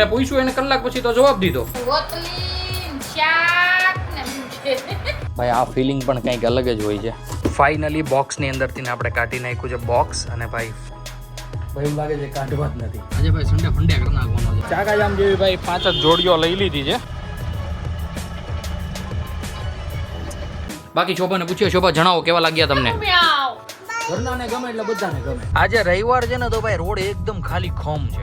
મેં પૂછ્યું એને કલાક પછી તો જવાબ દીધો. ભાઈ આ ફિલિંગ પણ કંઈક અલગ જ હોય છે. ફાઇનલી બોક્સની અંદરથી આપણે કાઢી નાખ્યું છે બોક્સ અને ભાઈ એવું લાગે છે કાઢવા જ નથી. આજે ભાઈ સંડે ફંડે કરી નાખવાનો છે. ચાકા જામ જેવી ભાઈ 5 જ જોડીઓ લઈ લીધી છે. બાકી શોભાને પૂછ્યો, શોભા જણાવો કેવા લાગ્યા તમને? ઘરનાને ગમે એટલે બધાને ગમે. આજે રવિવાર છે ને તો ભાઈ રોડ એકદમ ખાલી ખમ છે.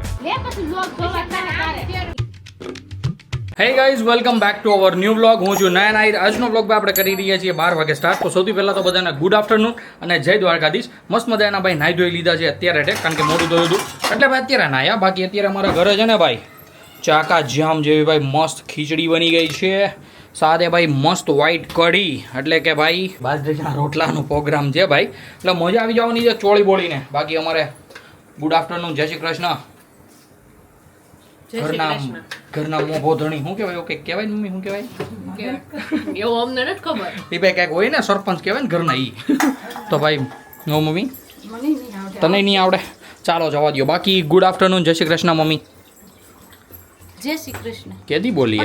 Hey guys, welcome back to our new blog. હું છું નયન આહિર. આજનો બ્લોગ આપણે કરી રહ્યા છીએ 12 વાગે સ્ટાર્ટ. તો સૌથી પહેલાં તો બધાને ગુડ આફ્ટરનૂન અને જય દ્વારકાધીશ. મસ્ત મજાના ભાઈ નાહી ધોઈ લીધા છે અત્યારે કારણ કે મોડું ધોયું હતું એટલે ભાઈ અત્યારે નાહ્યા. બાકી અત્યારે અમારા ઘરે છે ને ભાઈ ચાકા જામ જેવી ભાઈ મસ્ત ખીચડી બની ગઈ છે. સાથે ભાઈ મસ્ત વ્હાઈટ કઢી એટલે કે ભાઈ બાજરીના રોટલાનો પ્રોગ્રામ છે ભાઈ. એટલે મજા આવી જવાની છે ચોળી બોળીને. બાકી અમારે ગુડ આફ્ટરનૂન, જય શ્રી કૃષ્ણ. ઘરના મોભો ધણી શું કહેવાય? ઓકે કહેવાય મમ્મી, શું કહેવાય એવું અમને નથી ખબર. એ ભાઈ ક્યાંક હોય ને સરપંચ કહેવાય ને ઘરના ઈ. તો ભાઈ નો મમ્મી તને નહીં આવડે, ચાલો જવા દો. બાકી ગુડ આફ્ટરનૂન, જય શ્રી કૃષ્ણ મમ્મી. જય શ્રી કૃષ્ણ કેદી બોલી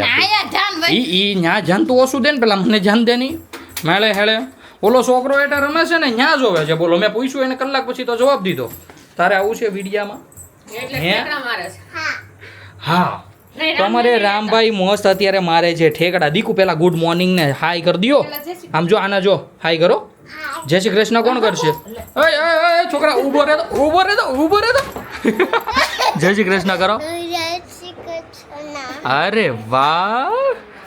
ઈ ન્યા જાન તો ઓછું દે ને, પેલા મને જાન દે નહીં મેળે હેળે. ઓલો છોકરો એટલે રમે છે ને ન્યા જોવે છે. બોલો મેં પૂછ્યું એને કલાક પછી તો જવાબ દીધો. તારે આવું છે વિડીયામાં? હા તમારે રામભાઈ મસ્ત અત્યારે મારે છે ઠેકડા. દીકુ પેલા ગુડ મોર્નિંગ ને હાય કરી દો. આમ જો આના જો હાય કરો. જય શ્રી કૃષ્ણ કોણ કરશે? છોકરા ઊભો રહે તો ઊભો રહે તો જય શ્રી કૃષ્ણ કરો. અરે વાહ.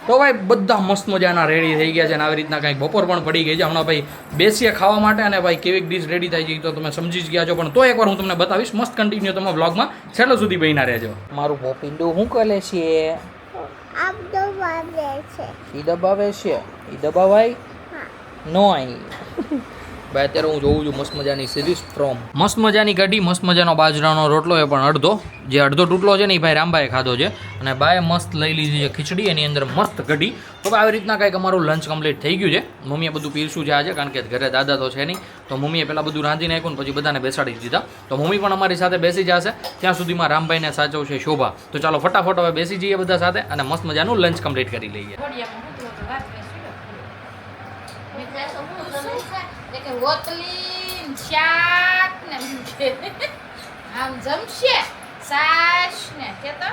તો ભાઈ બધા મસ્ત મજાના રેડી થઈ ગયા છે અને આવી રીતના કંઈક બપોર પણ પડી ગઈ છે. હમણાં ભાઈ બેસીએ ખાવા માટે અને ભાઈ કેવી ડીશ રેડી થાય છે તો તમે સમજી જ ગયા છો. પણ તો એકવાર હું તમને બતાવીશ. મસ્ત કન્ટિન્યુ તમે વ્લોગમાં છેલ્લે સુધી બહીના રહેજો. મારું પોપિંડું શું કરે છે? ઈ દબાવે છે. ઈ દબાવાય નો આઈ. ભાઈ અત્યારે હું જોઉં છું મસ્ત મજાની સિરીઝ ફ્રોમ. મસ્ત મજાની કઢી, મસ્ત મજાનો બાજરાનો રોટલો એ પણ અડધો જે અડધો તૂટલો છે ને એ ભાઈ રામભાઈએ ખાધો છે. અને બાએ મસ્ત લઈ લીધી છે ખીચડી, એની અંદર મસ્ત કઢી. તો આવી રીતના કંઈક અમારું લંચ કમ્પ્લીટ થઈ ગયું છે. મમ્મીએ બધું પીરસું છે આજે કારણ કે ઘરે દાદા તો છે નહીં. તો મમ્મીએ પહેલાં બધું રાંધી નાખ્યું ને પછી બધાને બેસાડી દીધા. તો મમ્મી પણ અમારી સાથે બેસી જશે. ત્યાં સુધીમાં રામભાઈને સાચવશે શોભા. તો ચાલો ફટાફટ હવે બેસી જઈએ બધા સાથે અને મસ્ત મજાનું લંચ કમ્પ્લીટ કરી લઈએ. શાક ને આમ જમશે સાસ ને કેતો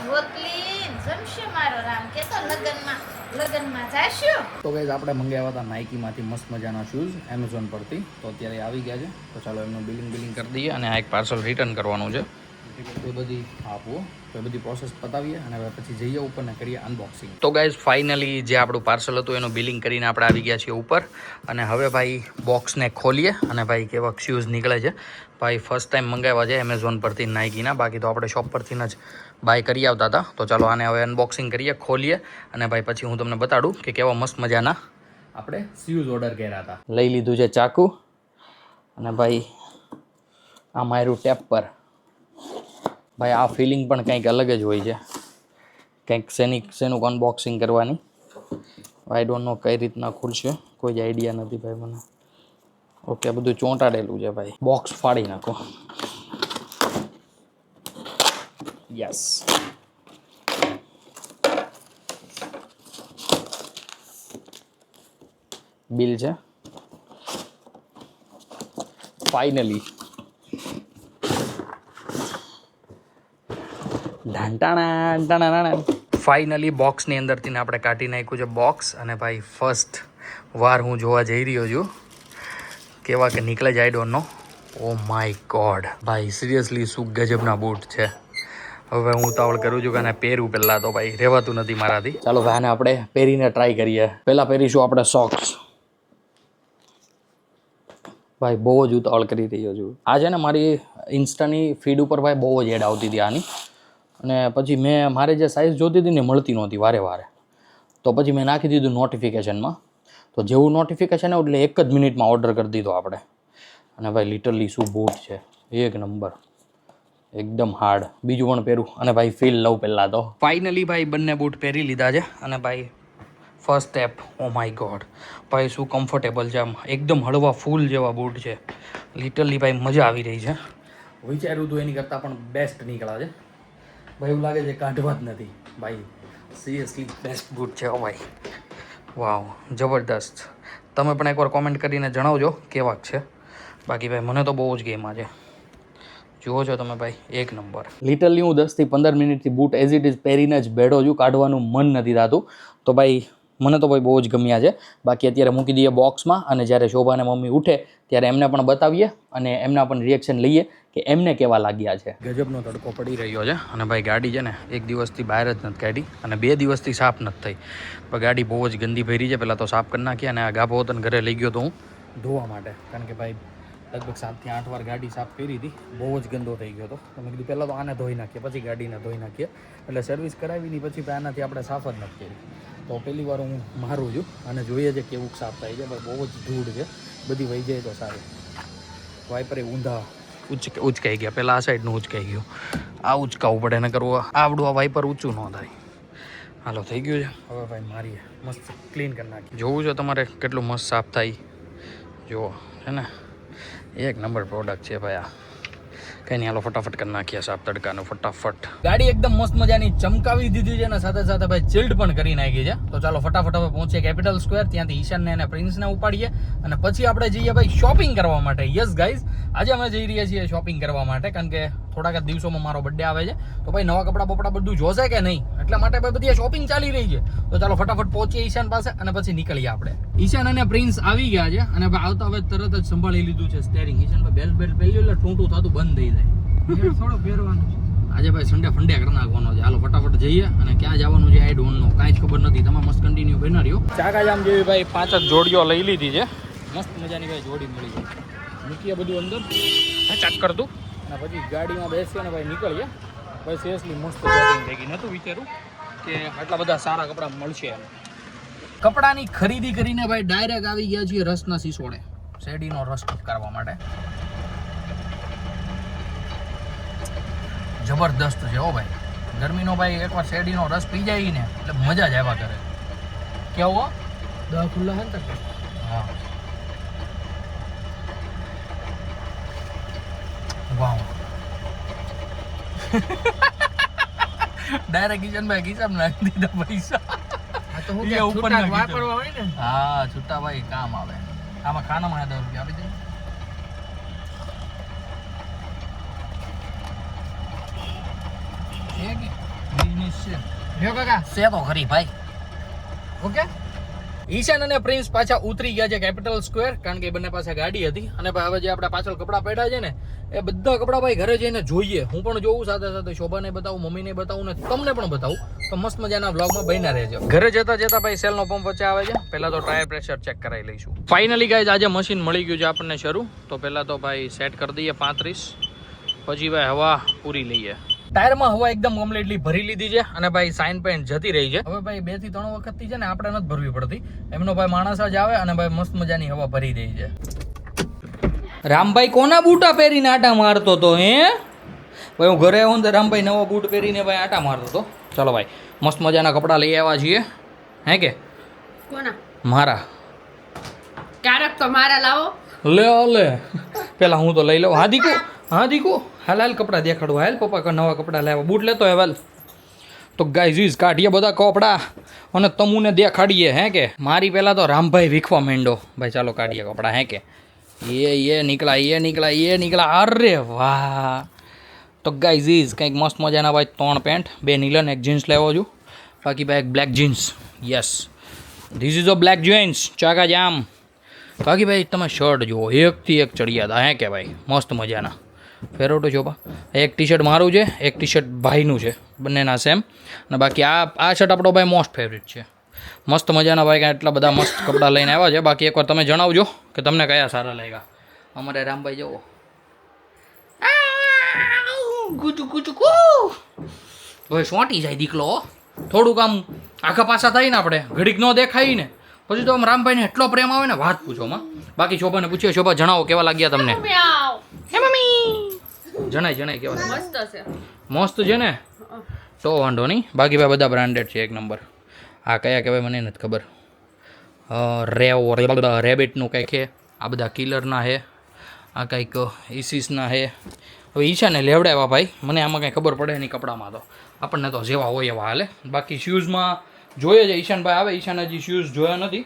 રોટલી જમશે મારો રામ કેતો લગનમાં જાશું. તો ગાઈસ આપણે મંગાવ્યા હતા નાઇકીમાંથી મસ્ત મજાના શૂઝ એમેઝોન પરથી. તો અત્યારે આવી ગયા છે. તો ચાલો એમનું બિલિંગ કરી દઈએ અને આ એક પાર્સલ રિટર્ન કરવાનું છે. એ બધી આપો તો એ બધી પ્રોસેસ પતાવીએ અને હવે પછી જઈએ ઉપર ને કરીએ અનબોક્સિંગ. તો ગાઈઝ ફાઇનલી જે આપણું પાર્સલ હતું એનું બિલિંગ કરીને આપણે આવી ગયા છીએ ઉપર. અને હવે ભાઈ બોક્સને ખોલીએ અને ભાઈ કેવા શૂઝ નીકળે છે. ભાઈ ફર્સ્ટ ટાઈમ મંગાવ્યા છે એમેઝોન પરથી નાઇકીના. બાકી તો આપણે શોપ પરથી જ બાય કરી આવતા હતા. તો ચાલો આને હવે અનબોક્સિંગ કરીએ, ખોલીએ અને ભાઈ પછી હું તમને બતાડું કે કેવા મસ્ત મજાના આપણે શૂઝ ઓર્ડર કર્યા હતા. લઈ લીધું છે ચાકુ અને ભાઈ આ મારું ટેપ પર. ભાઈ આ ફિલિંગ પણ કંઈક અલગ જ હોય છે. કંઈક શેનું અનબોક્સિંગ કરવાની. આઈ ડોન્ટ નો કઈ રીતના ખુલશે, કોઈ જ આઈડિયા નથી ભાઈ મને. ઓકે બધું ચોંટાડેલું છે ભાઈ. બોક્સ ફાડી નાખો. યસ બિલ છે ફાઇનલી. ફાઇનલી બોક્સની અંદરથી આપણે કાઢી નાખ્યું છે બોક્સ. અને ભાઈ ફર્સ્ટ વાર હું જોવા જઈ રહ્યો છું કેવા કે નીકળે જાય don't know. Oh my God ભાઈ સિરિયસલી શું ગજબના બૂટ છે. હવે હું ઉતાવળ કરું છું કે આને પહેરું પહેલાં તો ભાઈ રહેવાતું નથી મારાથી. ચાલો ભાઈ આને આપણે પહેરીને ટ્રાય કરીએ. પહેલાં પહેરીશું આપણે સોક્સ. ભાઈ બહુ જ ઉતાવળ કરી રહ્યો છું. આ છે ને મારી ઇન્સ્ટાની ફીડ ઉપર ભાઈ બહુ જ એડ આવતી હતી આની. અને પછી મારે જે સાઇઝ જોતી હતી ને મળતી નહોતી વારે. તો પછી મેં નાખી દીધું નોટિફિકેશનમાં. તો જેવું નોટિફિકેશન આવ્યું એટલે 1 જ મિનિટમાં ઓર્ડર કરી દીધો આપણે. અને ભાઈ લિટરલી શું બૂટ છે, એક નંબર, એકદમ હાર્ડ. બીજું પણ પહેરું અને ભાઈ ફીલ લઉં પહેલાં તો. ફાઇનલી ભાઈ બંને બૂટ પહેરી લીધા છે. અને ભાઈ first step, O my God ભાઈ શું કમ્ફર્ટેબલ છે. આમ એકદમ હળવા ફૂલ જેવા બૂટ છે. લિટરલી ભાઈ મજા આવી રહી છે. વિચાર્યું હતું એની કરતાં પણ બેસ્ટ નીકળ્યા છે. ભાઈ એવું લાગે છે કાઢવા જ નથી ભાઈ. સિરિયસલી બેસ્ટ બૂટ છે. ઓ ભાઈ વાવ જબરદસ્ત. તમે પણ એકવાર કોમેન્ટ કરીને જણાવજો કેવાક છે. બાકી ભાઈ મને તો બહુ જ ગેમમાં છે. જુઓ છો તમે ભાઈ એક નંબર. લિટરલી હું 10 થી 15 મિનિટથી બૂટ એઝ ઇટ ઇઝ પહેરીને જ બેઠો છું. કાઢવાનું મન નથી થતું. તો ભાઈ મને તો ભાઈ બહુ જ ગમ્યા છે. બાકી અત્યારે મૂકી દઈએ બોક્સમાં અને જ્યારે શોભા અને મમ્મી ઉઠે ત્યારે એમને પણ બતાવીએ અને એમના પણ રિએક્શન લઈએ કે એમને કેવા લાગ્યા છે. ગજબનો તડકો પડી રહ્યો છે અને ભાઈ ગાડી છે ને એક દિવસથી બહાર જ નથી કાઢી અને 2 દિવસથી સાફ નથી થઈ. પણ ગાડી બહુ જ ગંદી ભરી છે. પહેલાં તો સાફ કરી નાખી અને આ ગાભો હતો ને ઘરે લઈ ગયો તો હું ધોવા માટે. કારણ કે ભાઈ લગભગ 7 થી 8 વાર ગાડી સાફ કરી હતી. બહુ જ ગંદો થઈ ગયો હતો. તો મેં કીધું પહેલાં તો આને ધોઈ નાખીએ પછી ગાડીને ધોઈ નાખીએ. એટલે સર્વિસ કરાવી નહીં પછી આનાથી આપણે સાફ જ નથી કરી. તો પહેલી વાર હું મારું છું અને જોઈએ છે કેવું સાફ થાય છે. પણ બહુ જ ધૂળ છે. બધી વહી જાય તો સારું. વાઇપરે ઊંધા ઉચકાઈ ગયા. પહેલાં આ સાઈડનું ઉચકાઈ ગયું. આ ઉચકાવવું પડે ને કરવું આવડું આ વાઇપર ઊંચું ન થાય. હાલો થઈ ગયું છે. હવે ભાઈ મારીએ મસ્ત ક્લીન કરી નાખીએ. જોવું છે તમારે કેટલું મસ્ત સાફ થાય. જુઓ છે ને એક નંબર પ્રોડક્ટ છે ભાઈ આ. કંઈ નહીં હાલો ફટાફટ કરી નાખીએ સાફ તડકાનું ફટાફટ. ગાડી એકદમ મસ્ત મજાની ચમકાવી દીધી છે અને સાથે સાથે ભાઈ ચિલ્ડ પણ કરી નાખી છે. તો ચાલો ફટાફટ હવે પહોંચીએ કેપિટલ સ્ક્વેર. ત્યાંથી ઈશાનને અને પ્રિન્સને ઉપાડીએ અને પછી આપણે જઈએ ભાઈ શોપિંગ કરવા માટે. યસ ગાઈઝ આજે અમે જઈ રહ્યા છીએ શોપિંગ કરવા માટે કારણ કે થોડાક જ દિવસોમાં મારો બર્થડે આવે છે. તો ભાઈ નવા કપડાં બપડા બધું જોશે કે નહીં એટલા માટે ભાઈ બધી શોપિંગ ચાલી રહી છે. તો ચાલો ફટાફટ પહોંચીએ ઈશાન પાસે અને પછી નીકળીએ આપણે. ઈશાન અને પ્રિન્સ આવી ગયા છે અને ભાઈ આવતા હવે તરત જ સંભાળી લીધું છે સ્ટેરિંગ. ઈશાન ભાઈ બેલ્ટ પહેર્યું એટલે ટૂંટું થતું બંધ થઈ જાય. થોડું પહેરવાનું આજે ભાઈ સન્ડે ફંડે કરી નાખવાનો છે. હાલો ફટાફટ જઈએ અને ક્યાં જવાનું છે આઈ ડોન્ટ નો કાંઈ જ ખબર નથી. તમે મસ્ત કન્ટિન્યુ બના રહ્યો. ચાકા જામ જેવી ભાઈ 5 જ જોડીઓ લઈ લીધી છે. મસ્ત મજાની ભાઈ જોડી મળી છે. મૂકીએ બધું અંદર ચેક કરતું અને પછી ગાડીમાં બેસીએ અને ભાઈ નીકળીએ. ભાઈ સિરિયસલી મસ્ત શોપિંગ થઈ ગઈ. નહોતું વિચાર્યું કે આટલા બધા સારા કપડાં મળશે એમ. કપડાની ખરીદી કરીને ભાઈ ડાયરેક્ટ આવી ગયા છીએ રસના સિસોડે શેરડીનો રસ કરવા માટે. જબરદસ્ત છે હો ભાઈ. ગરમીનો ભાઈ એકવાર શેરડીનો રસ પી જાય ને એટલે મજા જ આવ્યા કરે. કેવો 10 ખુલ્લા હે ને. હા વાવ ડાયરેક્ટ કિશનભાઈ ખિસ્સામાં નાખી દીધા પૈસા. હા છૂટા ભાઈ કામ આવે. આમાં ખાનામાં 10 રૂપિયા આપી દે. છે તો ખરી ભાઈ. ઓકે ઈશાન અને પ્રિન્સ પાછા ઉતરી ગયા છે કેપિટલ સ્ક્વેર કારણ કે બંને પાસે ગાડી હતી. અને ભાઈ હવે જે આપણા પાછળ કપડાં પડ્યા છે ને એ બધા કપડાં ભાઈ ઘરે જઈને જોઈએ. હું પણ જોઉં સાથે સાથે શોભાને બતાવું મમ્મીને બતાવું ને તમને પણ બતાવું. તો મસ્ત મજાના વ્લોગમાં બન્યા રહેજો. ઘરે જતા જતા ભાઈ સેલનો પંપ વચ્ચે આવે છે. પહેલા તો ટાયર પ્રેશર ચેક કરાવી લઈશું. ફાઇનલી ગાઈઝ આજે મશીન મળી ગયું છે આપણને શરૂ. તો પહેલા તો ભાઈ સેટ કરી દઈએ 35. પછી ભાઈ હવા પૂરી લઈએ. ટાયરમાં હવા એકદમ કમ્પ્લીટલી ભરી લીધી છે અને ભાઈ સાઇન પેન્ટ જતી રહી છે. હવે ભાઈ 2 થી 3 વખતથી છે ને આપણે નથી ભરવી પડતી. એમનો ભાઈ માણસ જ આવે અને ભાઈ મસ્ત મજાની હવા ભરી દે છે. રામભાઈ કોના બૂટા પહેરીને આટા મારતો તો હે ભાઈ? હું ઘરે આવું ને રામભાઈ નવા બૂટ પહેરીને ભાઈ આટા મારતો હતો. ચાલો ભાઈ મસ્ત મજાના કપડાં લઈ આવ્યા છીએ. હે કે કોના? મારા. ક્યારેક તો મારા લાવો. લે પેલા હું તો લઈ લઉં. હા દીકુ હાલ કપડાં દેખાડું. હાલ પપ્પા નવા કપડાં લાવ્યા બૂટ લેતો હે વાલ. તો ગાઈઝ કાઢીએ બધા કપડાં અને તમુને દેખાડીએ. હે કે મારી પહેલાં તો રામભાઈ વીખવા માંડો. ભાઈ ચાલો કાઢીએ કપડાં. હે કે ये निकला अरे वाह. તો ગાઈઝ કંઈક મસ્ત મજાના ભાઈ 3 પેન્ટ 2 નીલન 1 જીન્સ લેવો છું. બાકી ભાઈ એક black jeans. Yes this is a black jeans ચાકા જામ. બાકી ભાઈ તમે શર્ટ જુઓ એકથી એક ચડિયા હતા. હે કે ભાઈ મસ્ત મજાના ફેરવટો ચોપા. એક ટી શર્ટ મારું છે એક ટી શર્ટ ભાઈનું છે બંનેના સેમ. અને બાકી આ શર્ટ આપણો ભાઈ મોસ્ટ ફેવરિટ છે. મસ્ત મજાના ભાઈ કાંઈ એટલા બધા મસ્ત કપડાં લઈને આવ્યા છે. બાકી એકવાર તમે જણાવજો કે તમને કયા સારા લાગ્યા. અમારે રામભાઈ જવો ભાઈ સોંટી જાય દીકલો. થોડુંક આમ આખા પાછા થાય ને આપણે ઘડીક ન દેખાય ને પછી તો આમ રામભાઈને એટલો પ્રેમ આવે ને વાત પૂછો માં. બાકી શોભાને પૂછ્યો શોભા જણાવો કેવા લાગ્યા તમને? જણાય કેવા મસ્ત છે. મસ્ત છે ને તો વાંધો નહીં. બાકી ભાઈ બધા બ્રાન્ડેડ છે 1 નંબર. આ કયા કહેવાય મને નથી ખબર. રેબિટનું કંઈક છે. આ બધા કિલરના છે. આ કંઈક ઇસીસના છે. હવે ઈશાને લેવડાવ્યા ભાઈ, મને આમાં કાંઈ ખબર પડે નહીં કપડામાં, તો આપણને તો જેવા હોય એવા હાલે. બાકી શૂઝમાં જોઈએ છે, ઈશાનભાઈ આવે, ઈશાને હજી શૂઝ જોયા નથી.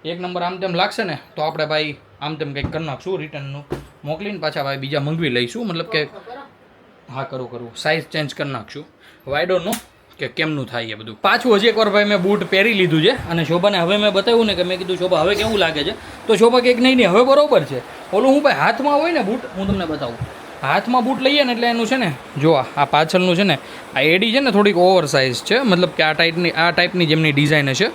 એક નંબર આમ તેમ લાગશે ને તો આપણે ભાઈ આમ તેમ કંઈક કરી નાખશું, રિટર્નનું મોકલીને પાછા ભાઈ બીજા મંગવી લઈશું. મતલબ કે હા કરું સાઇઝ ચેન્જ કરી નાખશું. આઈ ડોન્ટ નો કે કેમનું થાય એ બધું. પાછું હજી એકવાર ભાઈ મેં બૂટ પહેરી લીધું છે અને શોભાને હવે મેં બતાવ્યું ને કે મેં કીધું શોભા હવે કેવું લાગે છે, તો શોભા કંઈક નહીં હવે બરોબર છે. ઓલું હું ભાઈ હાથમાં હોય ને બૂટ, હું તમને બતાવું, હાથમાં બૂટ લઈએ ને એટલે એનું છે ને જો આ પાછળનું છે ને આ એડી છે ને થોડીક ઓવર સાઇઝ છે, મતલબ કે આ ટાઈપની જેમની ડિઝાઇન હશે,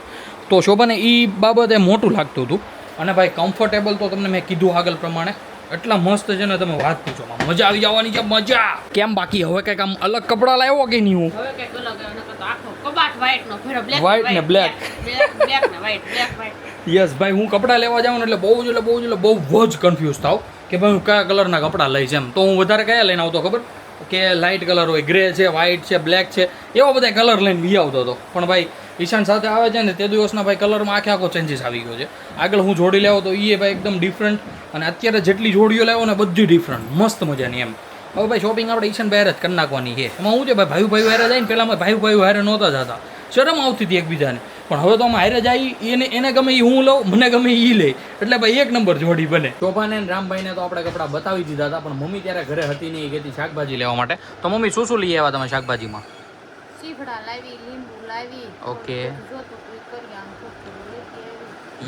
તો શોભાને એ બાબતે મોટું લાગતું હતું. અને ભાઈ કમ્ફર્ટેબલ તો તમને મેં કીધું આગળ પ્રમાણે એટલા મસ્ત છે ને, તમે વાત પૂછો, મજા આવી જવાની છે મજા. કેમ બાકી હવે કંઈક આમ અલગ કપડાં લાવ્યો કે નહીં? હું હવે કંઈક અલગ આખો કબાટ વ્હાઈટ નો ફેરો બ્લેક વ્હાઈટ ને બ્લેક બ્લેક ને વ્હાઈટ બ્લેક વ્હાઈટ. યસ ભાઈ, હું કપડાં લેવા જાઉં ને એટલે બહુ જ કન્ફ્યુઝ થાવ કે ભાઈ હું કયા કલરના કપડાં લઈશ એમ. તો હું વધારે કયા લઈને આવતો ખબર કે લાઇટ કલર હોય, ગ્રે છે, વ્હાઈટ છે, બ્લેક છે, એવા બધા કલર લઈને બી આવતો હતો. પણ ભાઈ ઈશાન સાથે આવે છે ને તે દિવસના ભાઈ કલરમાં આખો ચેન્જીસ આવી ગયો છે. આગળ હું જોડી લેવો તો એ ભાઈ એકદમ ડિફરન્ટ, અને અત્યારે જેટલી જોડીઓ લેવો ને બધી ડિફરન્ટ, મસ્ત મજાની એમ. હવે ભાઈ શોપિંગ આપણે ઈશાન ભાઈ જ કરી નાખવાની છે. એમાં શું છે ભાઈ ભાઈ હારે જાય ને, પહેલાં અમે ભાઈ હારે નહોતા જતા, શરમ આવતી હતી એકબીજાને, પણ હવે તો અમે હારે જાય, એને ગમે એ હું લઉં, મને ગમે એ લે, એટલે ભાઈ એક નંબર જોડી બને. શોભાને અને રામભાઈને તો આપણે કપડાં બતાવી દીધા હતા, પણ મમ્મી ત્યારે ઘરે હતી નહીં, એ કહેતી શાકભાજી લેવા માટે. તો મમ્મી શું લઈ આવ્યા તમે શાકભાજીમાં? સીફડા લાવી, લીંબુ લાવી. ઓકે જોતો કોઈ કરી આમ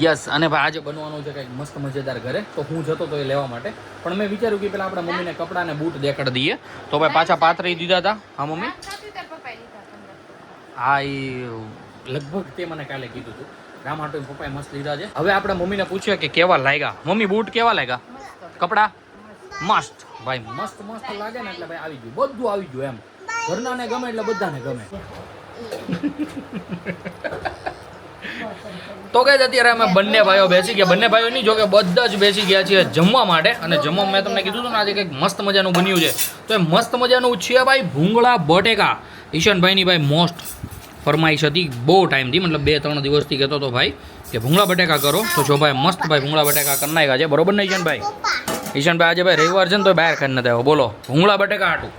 યસ. અને ભાઈ આજે બનવાનું છે કંઈક મસ્ત મજેદાર ઘરે, તો હું જતો તો એ લેવા માટે, પણ મેં વિચાર્યું કે પેલા આપણે મમ્મીને કપડાં ને બૂટ દેખાડી દઈએ. તો ભાઈ પાછા પાથરી દીધા હતા. હા મમ્મી? હા, એ લગભગ તે મને કાલે કીધું હતું. રામ હાટુ પપ્પાએ મસ્ત લીધા છે. હવે આપણે મમ્મીને પૂછ્યું કે કેવા લાગ્યા. મમ્મી બૂટ કેવા લાગ્યા? કપડા મસ્ત ભાઈ, મસ્ત લાગે ને એટલે ભાઈ આવી ગયું, બધું આવી ગયું એમ. ઘરનાને ગમે એટલે બધાને ગમે. તો કે અત્યારે અમે બંને ભાઈઓ બેસી ગયા, બંને ભાઈઓ નહીં, જો કે બધા જ બેસી ગયા છીએ જમવા માટે. અને જમવા મેં તમને કીધું હતું ને આજે કંઈક મસ્ત મજાનું બન્યું છે, તો એ મસ્ત મજાનું છે ભાઈ ભૂંગળા બટેકા. ઈશાનભાઈની ભાઈ મોસ્ટ ફરમાઈશ હતી બહુ ટાઈમથી, મતલબ 2-3 દિવસથી કહેતો હતો ભાઈ કે ભૂંગળા બટેકા કરો, તો જો ભાઈ મસ્ત ભાઈ ભૂંગળા બટેકા કરી નાખ્યા છે. બરોબર ને ઈશાનભાઈ? ઈશાનભાઈ આજે ભાઈ રવિવાર છે ને તો બહાર ખાઈને નથી આવ્યો, બોલો ભૂંગળા બટેકા હાટું.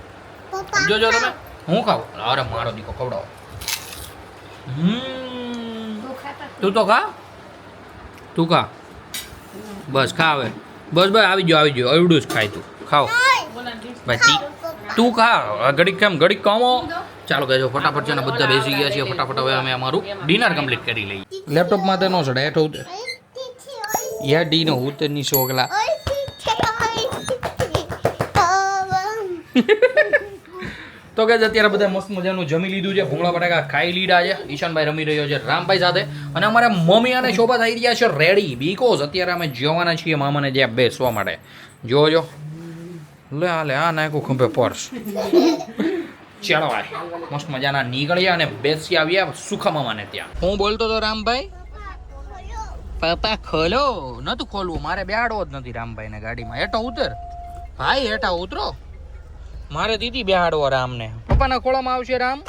જોજો તમે, હું ખાવ? અરે મારો દીકો ખવડાવો. તું તો ખા, તું ખા, બસ ખા હવે, બસ ભાઈ આવી ગયો એવડું જ ખાય, તું ખાઓ ભાઈ, તું ખા ઘડીક, કેમ ઘડીક કામો. ચાલો કહેજો ફટાફટ છે ને બધા બેસી ગયા છીએ, ફટાફટ હવે અમે અમારું ડિનર કમ્પ્લીટ કરી લઈએ. લેપટોપમાં તો ન ચડે, હેઠ ઉતર યા ડી નો ઉતર ની શોગલા. તો કે અત્યારે બધા મસ્ત મજાનું જમી લીધું છે, ભૂંગળા બટાકા ખાઈ લીધા છે. ઈશાનભાઈ રમી રહ્યો છે રામભાઈ સાથે, અને અમારે મમ્મી અને શોભા થઈ રહ્યા છે રેડી, બીકોઝ અત્યારે અમે જવાના છીએ મામાને જ્યાં બેસવા માટે. જોજો લે આ નાખું ખંભે પર્સ. ચાલો ભાઈ મસ્ત મજાના નીકળ્યા અને બેસી આવ્યા સુખા મામાને ત્યાં. હું બોલતો તો રામભાઈ, પપ્પા ખોલો. નતું ખોલવું, મારે બેહાડવો જ નથી રામભાઈને ગાડીમાં. હેઠો ઉતર ભાઈ, હેઠા ઉતરો, મારે દીદી બેહાડવો રામને. પપ્પાના ખોળામાં આવશે રામ.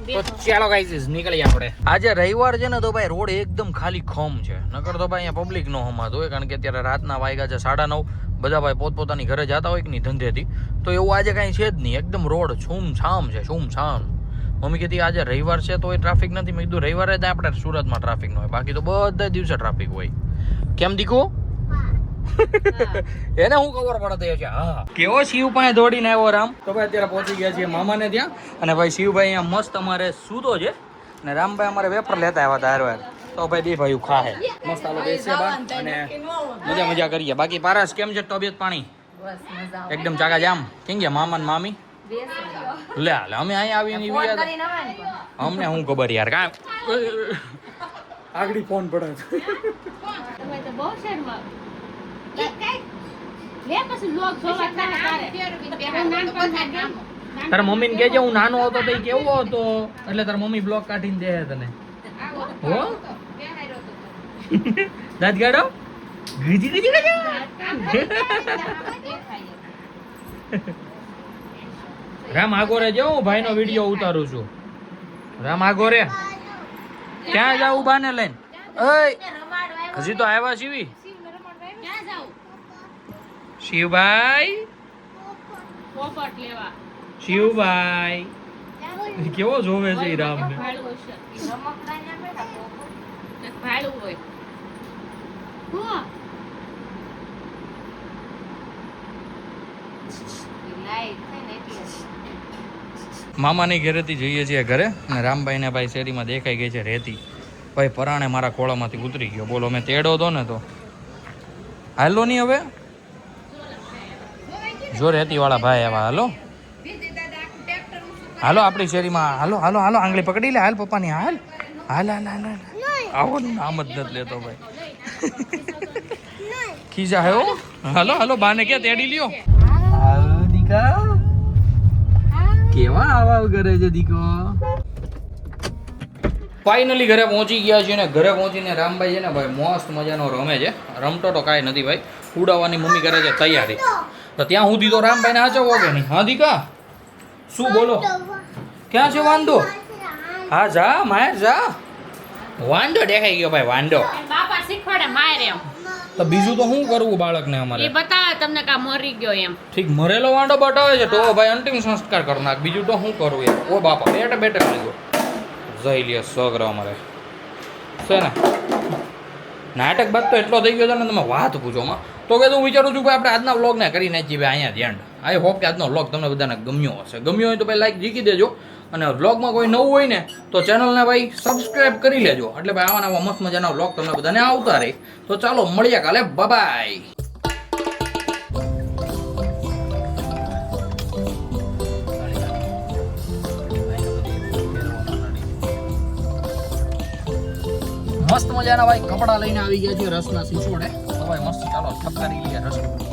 તો ચાલો ગાઈસ નીકળીએ આપણે. આજે રવિવાર છે ને તો ભાઈ રોડ એકદમ ખાલી ખમ છે, નકર તો ભાઈ અહીંયા પબ્લિક નો હમાત હોય, કારણ કે અત્યારે રાતના વાગ્યા છે 9:30. બધા ભાઈ પોતપોતાની ઘરે જતા હોય કે નહીં ધંધેથી, તો એવું આજે કાંઈ છે જ નહીં, એકદમ રોડ છૂમછામ છે, છૂમછામ. મમ્મી કહેતી આજે રવિવાર છે તો એ ટ્રાફિક નથી. મેં કીધું રવિવારે જ આપણે સુરતમાં ટ્રાફિક ન હોય, બાકી તો બધા દિવસે ટ્રાફિક હોય. કેમ દીકુ? એને હું ખબર પડે છે. હા, કેવો શિવ પાસે દોડીને આવ્યો રામ. તો ભાઈ અત્યારે પહોંચી ગયા છીએ મામાને ત્યાં, અને ભાઈ શિવભાઈ અહીંયા મસ્ત અમારે સૂતો છે, અને રામભાઈ અમારે વેફર લેતા આવ્યા હતા હારવાર. તો ભાઈ બે ભાઈ ખાહે મસ્ત, આલો બેસીએ બા અને મજા કરીએ. બાકી પારસ કેમ છે તબિયત પાણી? એકદમ ચાકા જામ. કેમ ગયા મામા ને મામી? લે અમે અહીંયા આવીને અમને હું ખબર યાર, કાં આગળ ફોન પડે તારા મમ્મી ને કેજે હું નાનો હતો તો કેવો હતો, એટલે તારા મમ્મી બ્લોક કાઢીને દે તને. હો દાંત ગાડો ગીજી ગીજી રામ આગોરે જો હું ભાઈનો વિડીયો ઉતારું છું. રામ આગોરે ક્યાં જાવ બાને લઈને? હજી તો આવ્યા સીવી શિવભાઈ પોપટ લેવા શિવભાઈ કેવો જોવે છે ઈ રામને ભાડું હશે ઈ રમકડા ને બેઠા પોપટ એક ભાડું હોય હું લાઈટ થાય ને એટલે મામાની ઘરેથી જઈએ છીએ ઘરે અને રામભાઈને ભાઈ શેરીમાં દેખાઈ ગઈ છે રેતી ભાઈ પરાણે મારા ખોળામાંથી ઉતરી ગયો બોલો મેં તેડો હતો ને તો હાલો નહીં હવે જો રેતીવાળા ભાઈ આવા હાલો હાલો આપણી શેરીમાં હાલો હાલો હાલો આંગળી પકડી લે હાલ પપ્પાની હાલ હાલ હાલ હાલ હાલ આવો નામ જ નથી લેતો ભાઈ ખીજા હે હો હાલો હાલો બાને ક્યાં તેડી લ્યો હાલો દીકા કેવા આવા ઘરે છે દીકો ફાઇનલી ઘરે પહોંચી ગયા છે ને ઘરે પહોંચીને રામભાઈ છે ને ભાઈ મસ્ત મજાનો રમે છે રમતો તો કાંઈ નથી ભાઈ ઉડાવવાની મમ્મી કરે છે તૈયારી તો ત્યાં સુધી તો રામભાઈને હાચવવો કે નહીં હા દીકા શું બોલો ક્યાં છે વાંદો હા જા માય જા વાંદો દેખાઈ ગયો ભાઈ વાંદો બાપા શીખવાડે મારે એમ તો બીજું તો શું કરવું બાળકને અમારે એ બતાવે તમને કા મરી ગયો એમ ઠીક મરેલો વાંડો બતાવે છે તો ભાઈ અંતિમ સંસ્કાર કરી નાખ બીજું તો શું કરવું યાર ઓ બાપા બેટે બેટે કરી ગયો જઈ લે સગરો અમારે છે ને નાટક બાદ તો એટલો થઈ ગયો છે ને તમે વાત પૂછોમાં તો કે હું વિચારું છું કે આપણે આજના વ્લોગને કરી નાખીએ ભાઈ અહીંયા ધ્યાન આઈ હોપ કે આજનો વ્લોગ તમને બધાને ગમ્યો હશે ગમ્યો હોય તો ભાઈ લાઈક જીકી દેજો અને વ્લોગમાં કોઈ નવું હોય ને તો ચેનલને ભાઈ સબસ્ક્રાઇબ કરી લેજો એટલે ભાઈ આવા નવા મસ્ત મજાના વ્લોગ તમને બધાને આવતા રહે તો ચાલો મળીએ કાલે બાય મસ્ત મજાના ભાઈ કપડા લઈને આવી ગયા છે રસના સિસોડે તો ભાઈ મસ્ત ચાલો ઠપકારી લઈએ રસ